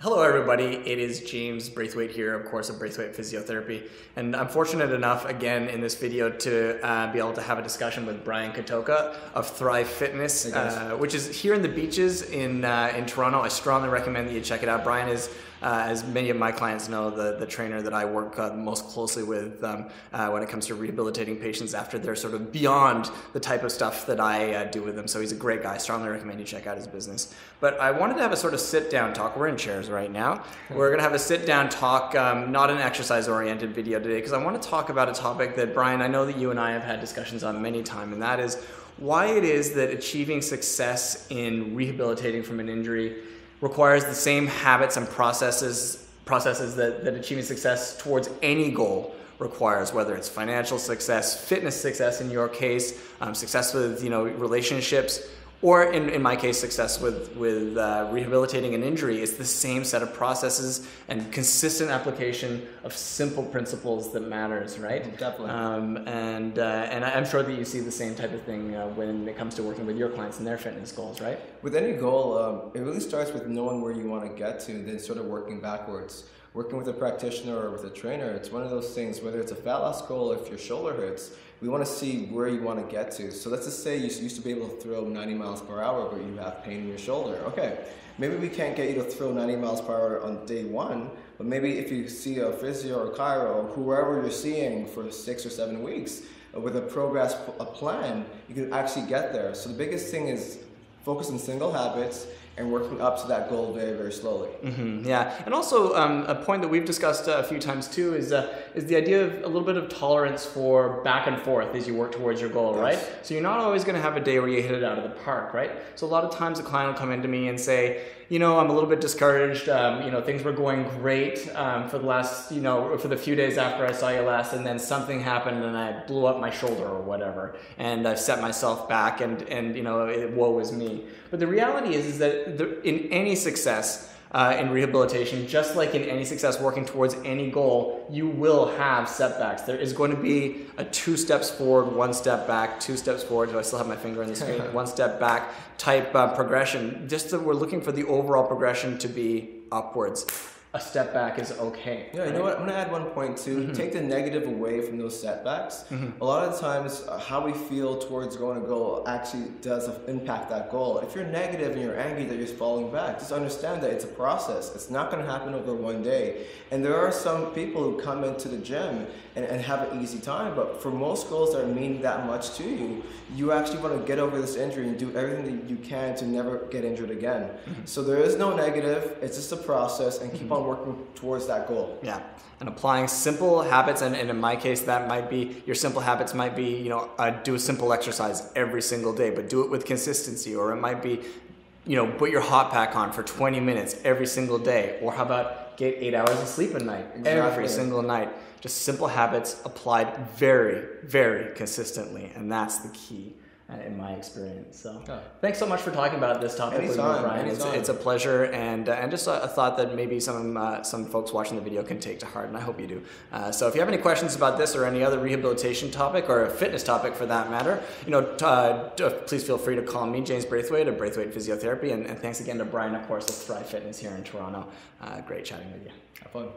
Hello everybody, it is James Braithwaite here, of course, of Braithwaite Physiotherapy, and I'm fortunate enough again in this video to be able to have a discussion with Brian Kotoka of Thrive Fitness, which is here in the beaches in Toronto. I strongly recommend that you check it out. Brian is, as many of my clients know, the trainer that I work most closely with when it comes to rehabilitating patients after they're sort of beyond the type of stuff that I do with them. So he's a great guy. Strongly recommend you check out his business. But I wanted to have a sort of sit-down talk. We're in chairs right now. We're going to have a sit-down talk, not an exercise-oriented video today, because I want to talk about a topic that, Brian, I know that you and I have had discussions on many times, and that is why it is that achieving success in rehabilitating from an injury requires the same habits and processes that achieving success towards any goal requires, whether it's financial success, fitness success in your case, success with relationships, or in my case, success with rehabilitating an injury. It's the same set of processes and consistent application of simple principles that matters, right? Definitely. And I'm sure that you see the same type of thing when it comes to working with your clients and their fitness goals, right? With any goal, it really starts with knowing where you want to get to, then sort of working backwards. Working with a practitioner or with a trainer, it's one of those things, whether it's a fat loss goal, if your shoulder hurts, we want to see where you want to get to. So let's just say you used to be able to throw 90 miles per hour, but you have pain in your shoulder. Okay, maybe we can't get you to throw 90 miles per hour on day one, but maybe if you see a physio or chiro or whoever you're seeing for 6 or 7 weeks, with a progress plan, you can actually get there. So the biggest thing is focus on single habits and working up to that goal very, very slowly. Yeah, and also a point that we've discussed a few times too is the idea of a little bit of tolerance for back and forth as you work towards your goal, right? So you're not always going to have a day where you hit it out of the park, right? So a lot of times a client will come into me and say, I'm a little bit discouraged. Things were going great for the last, for the few days after I saw you last, and then something happened and I blew up my shoulder or whatever, and I've set myself back, and woe is me. But the reality is that in any success in rehabilitation, just like in any success working towards any goal, you will have setbacks. There is going to be a 2 steps forward, 1 step back, 2 steps forward. Do I still have my finger on the screen? 1 step back type progression. Just that we're looking for the overall progression to be upwards. A step back is okay. Yeah, right? You know what? I'm going to add one point too. Take the negative away from those setbacks. A lot of times, how we feel towards going to goal actually does impact that goal. If you're negative and you're angry that you're falling back, just understand that it's a process. It's not going to happen over one day. And there are some people who come into the gym and have an easy time, but for most goals that mean that much to you, you actually want to get over this injury and do everything that you can to never get injured again. So there is no negative. It's just a process, and keep on working towards that goal. Yeah, and applying simple habits, and in my case, that might be, your simple habits might be, do a simple exercise every single day, but do it with consistency. Or it might be, put your hot pack on for 20 minutes every single day. Or how about get 8 hours of sleep a night, every single night. Just simple habits applied very, very consistently, and that's the key. In my experience. So thanks so much for talking about this topic with me, Brian. It's a pleasure, and just a thought that maybe some folks watching the video can take to heart, and I hope you do. So if you have any questions about this or any other rehabilitation topic or a fitness topic for that matter, please feel free to call me, James Braithwaite of Braithwaite Physiotherapy, and thanks again to Brian, of course, of Thrive Fitness here in Toronto. Great chatting with you. Have fun.